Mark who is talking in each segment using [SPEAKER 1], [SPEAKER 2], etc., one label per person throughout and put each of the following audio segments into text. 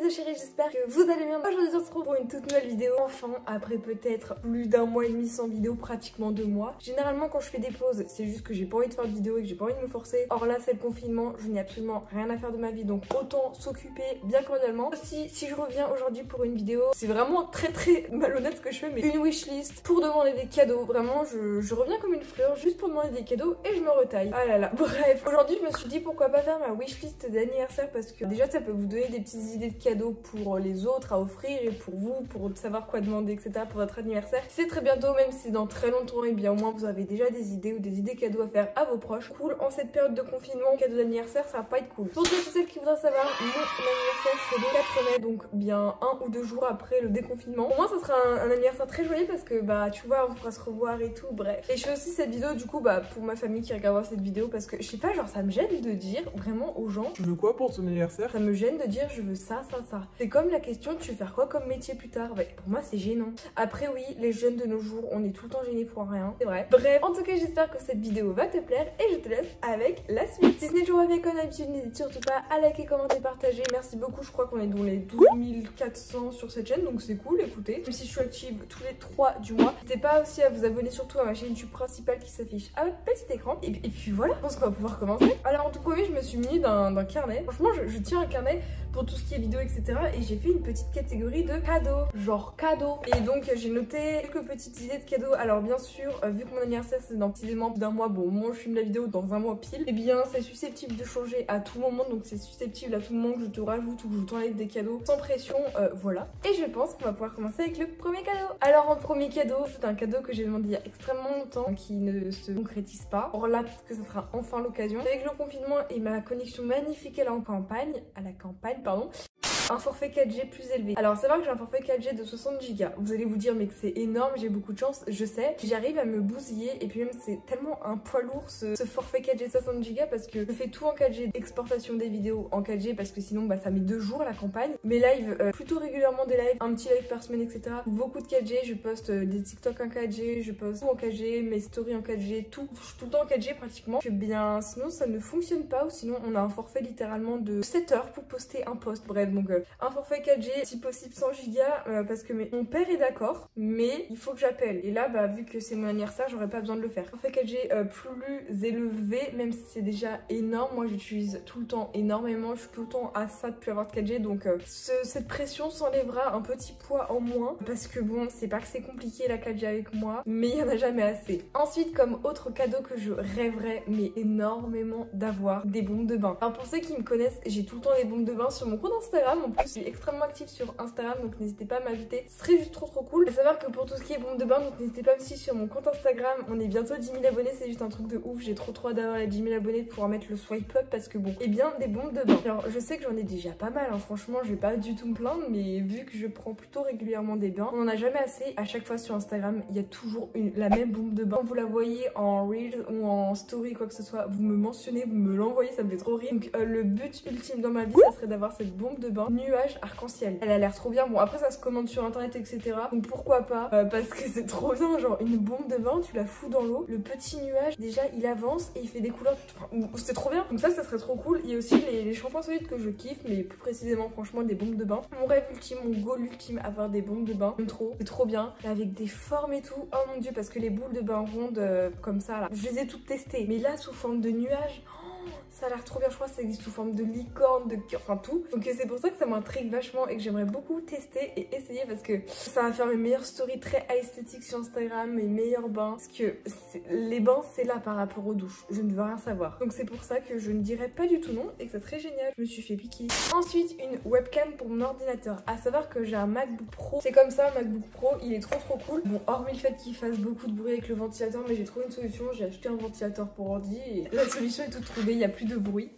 [SPEAKER 1] les chéris, j'espère que vous allez bien. Aujourd'hui on se retrouve pour une toute nouvelle vidéo. Enfin, après peut-être plus d'un mois et demi sans vidéo, pratiquement 2 mois. Généralement quand je fais des pauses, c'est juste que j'ai pas envie de faire de vidéo et que j'ai pas envie de me forcer. Or là c'est le confinement, je n'ai absolument rien à faire de ma vie, donc autant s'occuper bien cordialement. Aussi, si je reviens aujourd'hui pour une vidéo, c'est vraiment très malhonnête ce que je fais, mais une wishlist pour demander des cadeaux. Vraiment, je reviens comme une fleur juste pour demander des cadeaux et je me retaille. Ah là là, bref. Aujourd'hui je me suis dit pourquoi pas faire ma wishlist d'anniversaire, parce que déjà ça peut vous donner des petites idées de cadeaux pour les autres à offrir et pour vous, pour savoir quoi demander, etc. pour votre anniversaire. C'est très bientôt, même si c'est dans très longtemps, et bien au moins vous avez déjà des idées ou des idées cadeaux à faire à vos proches. Cool, en cette période de confinement, cadeau d'anniversaire, ça va pas être cool. Pour toutes celles qui voudraient savoir, mon anniversaire c'est le 4 mai, donc bien 1 ou 2 jours après le déconfinement. Pour moi ça sera un anniversaire très joyeux parce que bah tu vois, on pourra se revoir et tout, bref. Et je fais aussi cette vidéo du coup bah pour ma famille qui regardera cette vidéo, parce que je sais pas, genre ça me gêne de dire vraiment aux gens,
[SPEAKER 2] tu veux quoi pour ton anniversaire?
[SPEAKER 1] Ça me gêne de dire je veux ça. C'est comme la question tu veux faire quoi comme métier plus tard? Bah, pour moi c'est gênant. Après oui, les jeunes de nos jours, on est tout le temps gênés pour rien, c'est vrai. Bref, en tout cas j'espère que cette vidéo va te plaire et je te laisse avec la suite. Si ce n'est toujours avec comme d'habitude, n'hésite surtout pas à liker, commenter, partager. Merci beaucoup, je crois qu'on est dans les 12 400 sur cette chaîne, donc c'est cool, écoutez. Même si je suis active tous les 3 du mois, n'hésitez pas aussi à vous abonner surtout à ma chaîne YouTube principale qui s'affiche à votre petit écran. Et puis voilà, je pense qu'on va pouvoir commencer. Alors en tout cas oui, je me suis muni d'un carnet. Franchement je tiens un carnet pour tout ce qui est vidéo, etc. Et j'ai fait une petite catégorie de cadeaux, genre cadeaux. Et donc j'ai noté quelques petites idées de cadeaux. Alors bien sûr, vu que mon anniversaire c'est dans précisément d'un mois, bon moi je filme la vidéo dans un mois pile, et bien c'est susceptible de changer à tout moment. Donc c'est susceptible à tout moment que je te rajoute ou que je t'enlève des cadeaux sans pression, voilà. Et je pense qu'on va pouvoir commencer avec le premier cadeau. Alors en premier cadeau, c'est un cadeau que j'ai demandé il y a extrêmement longtemps, qui ne se concrétise pas. Or là peut-être que ça sera enfin l'occasion. Avec le confinement et ma connexion magnifique à la campagne, pardon, un forfait 4G plus élevé. Alors savoir que j'ai un forfait 4G de 60 Go. Vous allez vous dire mais que c'est énorme, j'ai beaucoup de chance, je sais. J'arrive à me bousiller et puis même c'est tellement un poids lourd ce forfait 4G de 60 Go, parce que je fais tout en 4G, exportation des vidéos en 4G parce que sinon bah ça met 2 jours la campagne. Mes lives, plutôt régulièrement des lives, un petit live par semaine, etc. Beaucoup de 4G, je poste des TikTok en 4G, je poste tout en 4G, mes stories en 4G, tout le temps en 4G pratiquement. Que bien sinon ça ne fonctionne pas, ou sinon on a un forfait littéralement de 7 heures pour poster un post. Bref, donc un forfait 4G, si possible 100 Go, parce que mon père est d'accord, mais il faut que j'appelle. Et là, bah, vu que c'est mon anniversaire, j'aurais pas besoin de le faire. Forfait 4G plus élevé, même si c'est déjà énorme. Moi, j'utilise tout le temps énormément. Je suis tout le temps à ça depuis avoir de 4G. Donc, cette pression s'enlèvera, un petit poids en moins. Parce que bon, c'est pas que c'est compliqué la 4G avec moi, mais il y en a jamais assez. Ensuite, comme autre cadeau que je rêverais, mais énormément d'avoir, des bombes de bain. Alors, pour ceux qui me connaissent, j'ai tout le temps des bombes de bain sur mon compte Instagram. En plus, je suis extrêmement active sur Instagram, donc n'hésitez pas à m'inviter, ce serait juste trop cool. À savoir que pour tout ce qui est bombes de bain, donc n'hésitez pas à me suivre sur mon compte Instagram. On est bientôt 10 000 abonnés, c'est juste un truc de ouf. J'ai trop hâte d'avoir les 10 000 abonnés pour pouvoir mettre le swipe up, parce que bon, et bien des bombes de bain. Alors je sais que j'en ai déjà pas mal, hein. Franchement je vais pas du tout me plaindre, mais vu que je prends plutôt régulièrement des bains, on en a jamais assez. À chaque fois sur Instagram, il y a toujours la même bombe de bain. Quand vous la voyez en reel ou en story, quoi que ce soit, vous me mentionnez, vous me l'envoyez, ça me fait trop rire. Donc le but ultime dans ma vie, ça serait d'avoir cette bombe de bain nuage arc-en-ciel. Elle a l'air trop bien. Bon après ça se commande sur internet, etc. Donc pourquoi pas, parce que c'est trop bien. Genre une bombe de bain, tu la fous dans l'eau, le petit nuage déjà il avance et il fait des couleurs, enfin, c'est trop bien. Donc ça serait trop cool. Il y a aussi les shampoings solides que je kiffe, mais plus précisément franchement des bombes de bain. Mon rêve ultime, mon goal ultime, avoir des bombes de bain. J'aime trop, c'est trop bien, avec des formes et tout. Oh mon dieu, parce que les boules de bain rondes comme ça là, je les ai toutes testées, mais là sous forme de nuage, ça a l'air trop bien. Je crois que ça existe sous forme de licorne, de cœur, enfin tout. Donc c'est pour ça que ça m'intrigue vachement et que j'aimerais beaucoup tester et essayer, parce que ça va faire mes meilleures stories très esthétiques sur Instagram, mes meilleurs bains. Parce que les bains c'est là par rapport aux douches, je ne veux rien savoir. Donc c'est pour ça que je ne dirais pas du tout non et que ça serait génial. Je me suis fait piquer. Ensuite une webcam pour mon ordinateur. À savoir que j'ai un MacBook Pro. C'est comme ça, un MacBook Pro, il est trop cool. Bon, hormis le fait qu'il fasse beaucoup de bruit avec le ventilateur, mais j'ai trouvé une solution. J'ai acheté un ventilateur pour ordi et la solution est toute trouvée, il n'y a plus de bruit.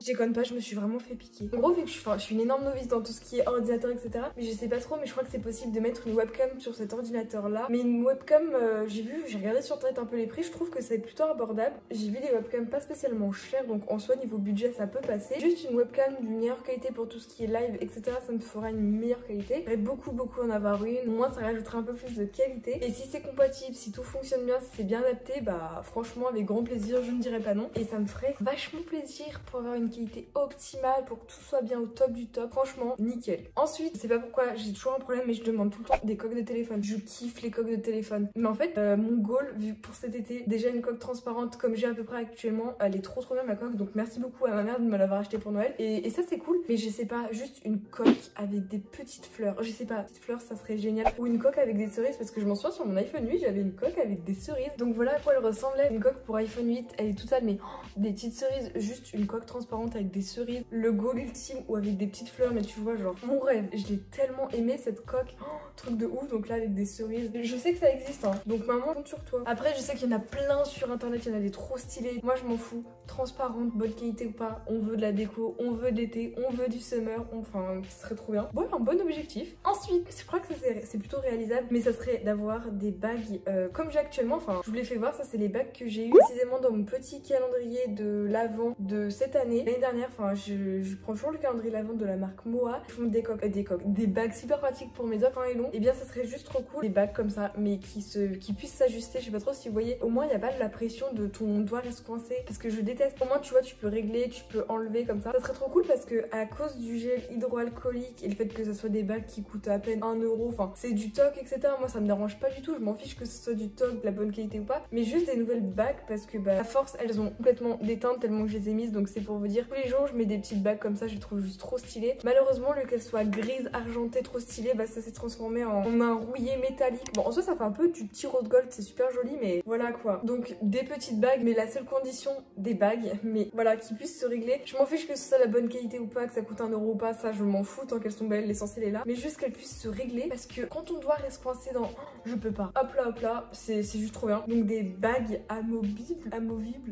[SPEAKER 1] Je déconne pas, je me suis vraiment fait piquer. En gros, vu que je suis une énorme novice dans tout ce qui est ordinateur, etc. Mais je sais pas trop, mais je crois que c'est possible de mettre une webcam sur cet ordinateur là. Mais une webcam, j'ai regardé sur internet un peu les prix, je trouve que c'est plutôt abordable. J'ai vu des webcams pas spécialement chères, donc en soi niveau budget ça peut passer. Juste une webcam d'une meilleure qualité pour tout ce qui est live, etc. Ça me fera une meilleure qualité. J'aimerais beaucoup en avoir une. Au moins ça rajoutera un peu plus de qualité. Et si c'est compatible, si tout fonctionne bien, si c'est bien adapté, bah franchement avec grand plaisir, je ne dirais pas non. Et ça me ferait vachement plaisir pour avoir une qualité optimale pour que tout soit bien au top du top. Franchement, nickel. Ensuite, je sais pas pourquoi, j'ai toujours un problème, mais je demande tout le temps des coques de téléphone. Je kiffe les coques de téléphone. Mais en fait, mon goal, vu pour cet été, déjà une coque transparente comme j'ai à peu près actuellement, elle est trop bien ma coque. Donc merci beaucoup à ma mère de me l'avoir acheté pour Noël. Et ça, c'est cool. Mais je sais pas, juste une coque avec des petites fleurs. Je sais pas, petites fleurs, ça serait génial. Ou une coque avec des cerises, parce que je m'en souviens sur mon iPhone 8, j'avais une coque avec des cerises. Donc voilà à quoi elle ressemblait. Une coque pour iPhone 8, elle est toute sale, mais des petites cerises, juste une coque transparente avec des cerises. Le goal ultime ou avec des petites fleurs, mais tu vois, genre mon rêve. Je l'ai tellement aimé cette coque. Truc de ouf. Donc là, avec des cerises. Je sais que ça existe, hein. Donc maman, compte sur toi. Après, je sais qu'il y en a plein sur internet, il y en a des trop stylés. Moi, je m'en fous. Transparente, bonne qualité ou pas, on veut de la déco, on veut de l'été, on veut du summer, enfin, ce serait trop bien. Bon, un bon objectif. Ensuite, je crois que c'est plutôt réalisable, mais ça serait d'avoir des bagues comme j'ai actuellement. Enfin, je vous les fais voir, ça c'est les bagues que j'ai eu précisément dans mon petit calendrier de l'Avent de cette année. L'année dernière, enfin, je prends toujours le calendrier l'Avent de la marque Moa. Ils font des bagues super pratiques pour mes doigts fins et longs. Et bien, ça serait juste trop cool, des bagues comme ça, mais qui puissent s'ajuster. Je sais pas trop si vous voyez. Au moins, il n'y a pas de la pression de ton doigt reste coincé, parce que je déteste. Au moins, tu vois, tu peux régler, tu peux enlever comme ça. Ça serait trop cool parce que à cause du gel hydroalcoolique et le fait que ce soit des bagues qui coûtent à peine 1 euro, enfin, c'est du toc, etc. Moi, ça me dérange pas du tout. Je m'en fiche que ce soit du toc, de la bonne qualité ou pas, mais juste des nouvelles bagues parce que à force, elles ont complètement déteintes tellement que je les ai mises. Donc, c'est pour vous dire, tous les jours, je mets des petites bagues comme ça. Je les trouve juste trop stylées. Malheureusement, le qu'elles soient grises, argentées, trop stylées, ça s'est transformé en un rouillé métallique. Bon, en soi, ça fait un peu du petit rose gold, c'est super joli, mais voilà quoi. Donc, des petites bagues, mais la seule condition des bagues, mais voilà, qui puissent se régler. Je m'en fiche que ce soit la bonne qualité ou pas, que ça coûte 1 euro ou pas, ça je m'en fous tant qu'elles sont belles, l'essentiel est là. Mais juste qu'elles puissent se régler parce que quand on doit rester coincé dans je peux pas, hop là, c'est juste trop bien. Donc des bagues amovibles,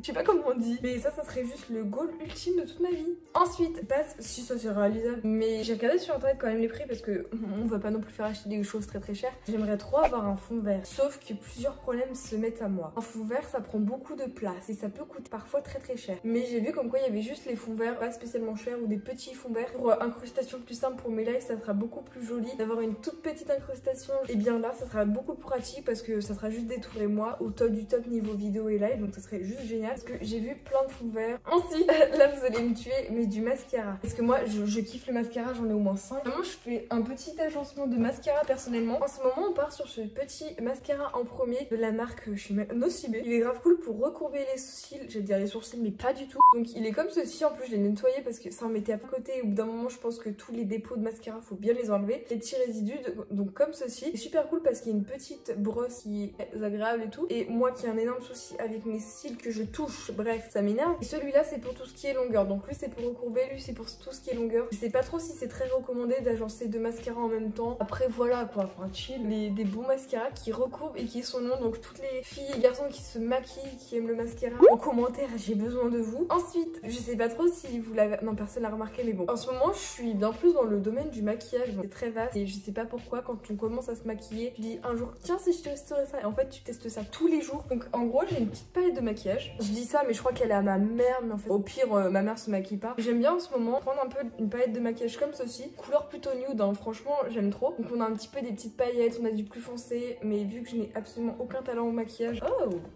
[SPEAKER 1] je sais pas comment on dit, mais ça serait juste le goal ultime de toute ma vie. Ensuite, si ça c'est réalisable, mais j'ai regardé sur internet quand même les prix parce que on va pas non plus faire acheter des choses très chères. J'aimerais trop avoir un fond vert, sauf que plusieurs problèmes se mettent à moi. Un fond vert, ça prend beaucoup de place et ça peut coûter parfois très cher. Mais j'ai vu comme quoi il y avait juste les fonds verts pas spécialement chers ou des petits fonds verts pour incrustation plus simple pour mes lives. Ça sera beaucoup plus joli d'avoir une toute petite incrustation. Et bien là, ça sera beaucoup plus pratique parce que ça sera juste des tours et moi au top du top niveau vidéo et live. Donc ça serait juste génial parce que j'ai vu plein de fonds verts. Ensuite, là vous allez me tuer, mais du mascara. Parce que moi, je kiffe le mascara, j'en ai au moins 5. Vraiment, je fais un petit agencement de mascara personnellement. En ce moment, on part sur ce petit mascara en premier de la marque Nocibé. Il est grave cool pour recourber les sourcils. J'allais dire les sourcils, mais pas du tout. Donc il est comme ceci. En plus, je l'ai nettoyé parce que ça en mettait à côté. Et au bout d'un moment, je pense que tous les dépôts de mascara, faut bien les enlever. Les petits résidus, donc comme ceci. C'est super cool parce qu'il y a une petite brosse qui est agréable et tout. Et moi qui ai un énorme souci avec mes cils que je touche, bref, ça m'énerve. Et celui-là, c'est pour tout ce qui est longueur. Donc lui, c'est pour recourber, lui, c'est pour tout ce qui est longueur. Je sais pas trop si c'est très recommandé d'agencer deux mascaras en même temps. Après, voilà quoi, enfin chill. Des bons mascaras qui recourbent et qui sont longs. Donc toutes les filles et garçons qui se maquillent, qui aiment le mascara, en commentaire, j'ai besoin de vous. Ensuite, je sais pas trop si vous l'avez... Non, personne l'a remarqué, mais bon. En ce moment, je suis bien plus dans le domaine du maquillage. C'est très vaste et je sais pas pourquoi, quand on commence à se maquiller, tu dis un jour, tiens, si je testerais ça. Et en fait, tu testes ça tous les jours. Donc en gros, j'ai une petite palette de maquillage. Je dis ça, mais je crois qu'elle est à ma mère. Mais en fait, au pire, ma mère se maquille pas. J'aime bien en ce moment prendre un peu une palette de maquillage comme ceci. Couleur plutôt nude, hein. Franchement, j'aime trop. Donc on a un petit peu des petites paillettes, on a du plus foncé. Mais vu que je n'ai absolument aucun talent au maquillage,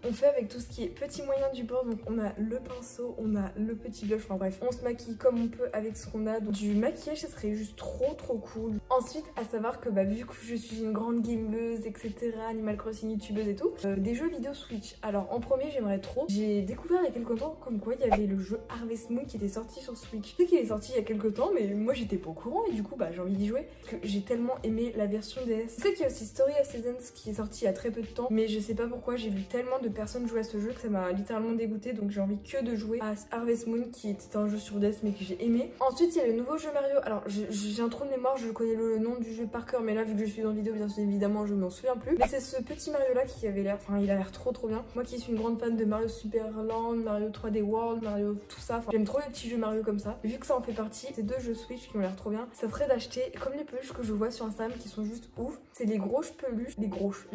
[SPEAKER 1] on fait avec tout ce qui est petit moyen du bord. Donc on a le pinceau, on a le petit blush. Enfin bref, on se maquille comme on peut avec ce qu'on a. Donc du maquillage, ça serait juste trop cool. Ensuite, à savoir que vu que je suis une grande gameuse, etc., Animal Crossing youtubeuse et tout, des jeux vidéo Switch. Alors en premier, j'aimerais trop. J'ai découvert il y a quelques temps comme quoi il y avait le jeu Harvest Moon qui était sorti sur Switch. Je sais qu'il est sorti il y a quelques temps, mais moi j'étais pas au courant et du coup j'ai envie d'y jouer parce que j'ai tellement aimé la version DS. Je sais qu'il y a aussi Story of Seasons qui est sorti il y a très peu de temps, mais je sais pas pourquoi j'ai vu tellement de personnes jouer à ce jeu que ça m'a littéralement dégoûté. Donc j'ai envie que de jouer à Harvest Moon qui était un jeu sur DS mais que j'ai aimé. Ensuite il y a le nouveau jeu Mario. Alors j'ai un trou de mémoire, je connais le nom du jeu par cœur, mais là vu que je suis dans vidéo bien évidemment je m'en souviens plus. Mais c'est ce petit Mario là qui avait l'air, enfin il a l'air trop bien. Moi qui suis une grande fan de Mario Super Land, Mario 3D World, Mario tout ça, j'aime trop les petits jeux Mario comme ça. Vu que ça en fait partie, ces deux jeux Switch qui ont l'air trop bien, ça serait d'acheter comme les peluches que je vois sur Instagram qui sont juste ouf. C'est les grosses peluches, les grosses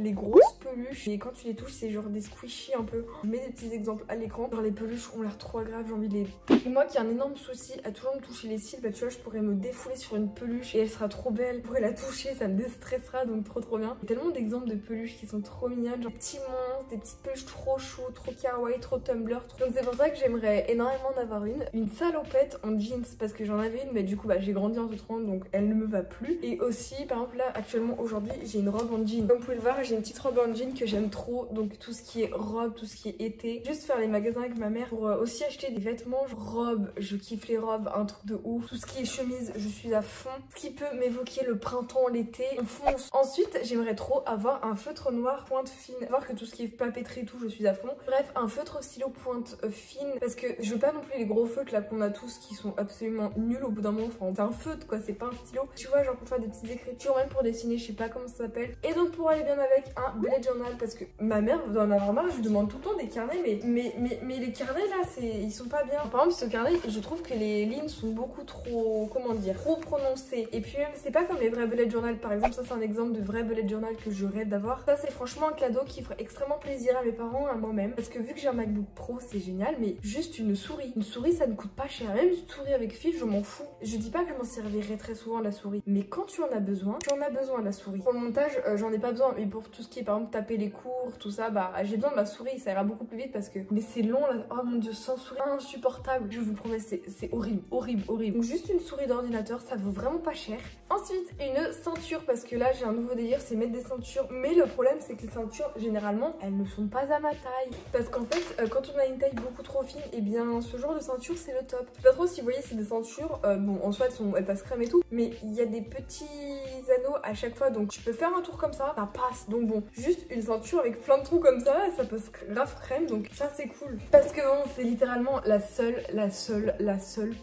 [SPEAKER 1] peluches, et quand tu les touches c'est genre des squishy un peu. Je mets des petits exemples à l'écran, genre les peluches ont l'air trop agréables, j'ai envie de les... Et moi qui ai un énorme souci à toujours me toucher les cils, tu vois, je pourrais me défouler sur une peluche et elle sera trop belle, je pourrais la toucher, ça me déstressera, donc trop bien. Il y a tellement d'exemples de peluches qui sont trop mignonnes, genre petits monstres, des petites peluches trop chou, trop kawaii, trop Tumblr, Donc c'est pour ça que j'aimerais énormément en avoir une. une salopette en jeans parce que j'en avais une mais du coup bah, j'ai grandi en tout temps donc elle ne me va plus. Et aussi par exemple là actuellement aujourd'hui j'ai une robe en jean. Comme vous pouvez le voir j'ai une petite robe en jean que j'aime trop, donc tout ce qui est robe, tout ce qui est été. Juste faire les magasins avec ma mère pour aussi acheter des vêtements, robes, je kiffe les robes, un truc de ouf. Tout ce qui est chemise, je suis à fond. Ce qui peut m'évoquer le printemps, l'été, on fonce. Ensuite j'aimerais trop avoir un feutre noir pointe fine, voir que tout ce qui est papeterie et tout je suis à fond. Bref, un feutre stylo pointe fine parce que je veux pas non plus les gros feutres là qu'on a tous qui sont absolument nuls au bout d'un moment. Enfin c'est un feutre quoi, c'est pas un stylo. Tu vois, genre pour faire des petites écritures, même pour dessiner, je sais pas comment ça s'appelle. Et donc pour aller bien avec un bullet journal parce que ma mère doit en avoir marre, je lui demande tout le temps des carnets mais les carnets là ils sont pas bien. Par exemple ce carnet je trouve que les lignes sont beaucoup trop, comment dire, trop prononcées. Et puis même c'est pas comme les vrais bullet journal par exemple, ça c'est un exemple de vrai bullet journal que je rêve d'avoir. Ça c'est franchement un cadeau qui ferait extrêmement plaisir à mes parents, à moi-même. Parce que vu que j'ai un MacBook Pro c'est génial, mais juste une souris. Une souris ça ne coûte pas cher, même une souris avec fil je m'en fous. Je dis pas que je m'en servirai très souvent la souris, mais quand tu en as besoin, tu en as besoin la souris. Pour le montage j'en ai pas besoin, mais pour tout ce qui est par exemple taper les cours, tout ça, bah j'ai besoin de ma souris, ça ira beaucoup plus vite parce que mais c'est long là, oh mon dieu, sans souris insupportable, je vous promets c'est horrible, horrible, horrible. Donc juste une souris d'ordinateur ça vaut vraiment pas cher. Ensuite une ceinture parce que là j'ai un nouveau délire, c'est mettre des ceintures, mais le problème c'est que les ceintures généralement elles ne sont pas à ma taille parce qu'en fait quand on a une taille beaucoup trop fine, et bien ce genre de ceinture c'est le top. Je sais pas trop si vous voyez, c'est des ceintures, bon en soi elles passent crème et tout, mais il y a des petits anneaux à chaque fois, donc tu peux faire un tour comme ça passe. Donc bon, juste une ceinture avec plein de trous comme ça, ça passe grave crème, donc ça c'est cool. Parce que bon, c'est littéralement la seule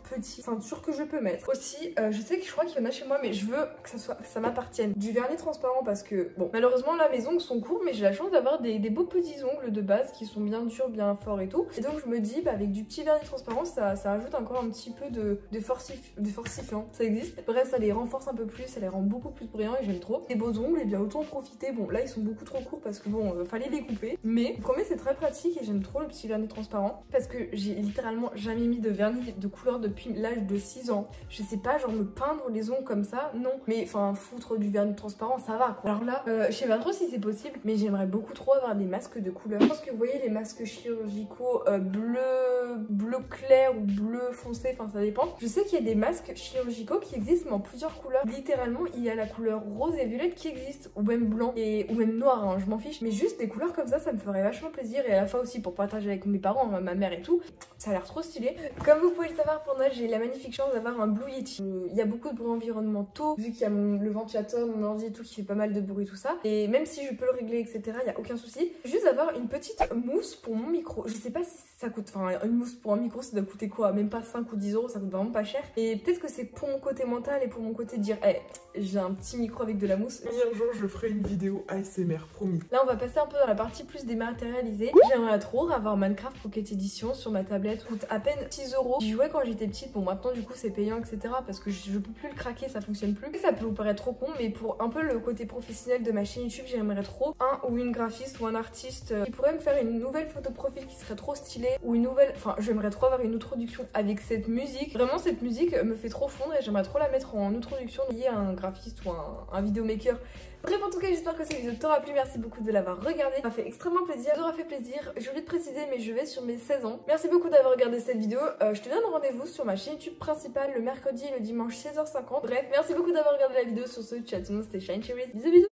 [SPEAKER 1] petite ceinture que je peux mettre. Aussi, je sais que je crois qu'il y en a chez moi, mais je veux que ça m'appartienne. Du vernis transparent parce que bon, malheureusement là mes ongles sont courts, mais j'ai la chance d'avoir des beaux petits ongles de base qui sont bien durs, bien forts et tout. Et donc je me dis, bah avec du petit vernis transparent, ça ajoute encore un petit peu de fortifiant. Ça existe. Bref, ça les renforce un peu plus, ça les rend beaucoup plus brillants et j'aime trop. Des beaux ongles, et bien autant en profiter. Bon, là ils sont beaucoup trop courts parce que bon, fallait les couper. Mais je promets, c'est très pratique et j'aime trop le petit vernis transparent parce que j'ai littéralement jamais mis de vernis de couleur depuis l'âge de 6 ans. Je sais pas, genre me peindre les ongles comme ça, non. Mais enfin, foutre du vernis transparent, ça va quoi. Alors là, je sais pas trop si c'est possible, mais j'aimerais beaucoup trop avoir des masques de couleur. Je pense que vous voyez les masques chirurgicaux bleu clair ou bleu foncé, enfin ça dépend. Je sais qu'il y a des masques chirurgicaux qui existent mais en plusieurs couleurs. Littéralement, il y a la couleur rose et violette qui existe, ou même blanc ou même noir, hein, je m'en fiche. Mais juste des couleurs comme ça me ferait vachement plaisir et à la fois aussi pour partager avec mes parents, ma mère et tout. Ça a l'air trop stylé. Comme vous pouvez le savoir, pour Noël, j'ai la magnifique chance d'avoir un Blue Yeti. Il y a beaucoup de bruits environnementaux, vu qu'il y a le ventilateur, mon ordi et tout qui fait pas mal de bruit, tout ça. Et même si je peux le régler, etc., il n'y a aucun souci. Juste avoir une petite mousse pour mon micro. Je sais pas si ça coûte, enfin une mousse pour un micro, ça doit coûter quoi? Même pas 5 ou 10 euros, ça coûte vraiment pas cher. Et peut-être que c'est pour mon côté mental et pour mon côté de dire, hey, j'ai un petit micro avec de la mousse.
[SPEAKER 2] Un jour, je ferai une vidéo ASMR, promis.
[SPEAKER 1] Là, on va passer un peu dans la partie plus dématérialisée. J'aimerais trop avoir Minecraft Pocket Edition sur ma tablette. Coûte à peine 6 euros. J'y jouais quand j'étais petite. Bon, maintenant, du coup, c'est payant, etc. Parce que je peux plus le craquer, ça fonctionne plus. Et ça peut vous paraître trop con, mais pour un peu le côté professionnel de ma chaîne YouTube, j'aimerais trop un ou une graphiste ou un artiste qui pourrait me faire une nouvelle photo profil qui serait trop stylée. Ou une nouvelle. Enfin, j'aimerais trop avoir une introduction avec cette musique. Vraiment, cette musique me fait trop fondre et j'aimerais trop la mettre en introduction liée à un graphiste ou un vidéomaker. Bref, en tout cas, j'espère que cette vidéo t'aura plu. Merci beaucoup de l'avoir regardée. Ça m'a fait extrêmement plaisir. Ça aura fait plaisir. J'ai oublié de préciser, mais je vais sur mes 16 ans. Merci beaucoup d'avoir regardé cette vidéo. Je te donne rendez-vous sur ma chaîne YouTube principale le mercredi et le dimanche 16h50. Bref, merci beaucoup d'avoir regardé la vidéo. Sur ce, ciao tout le monde, c'était Shine Cherries. Bisous, bisous.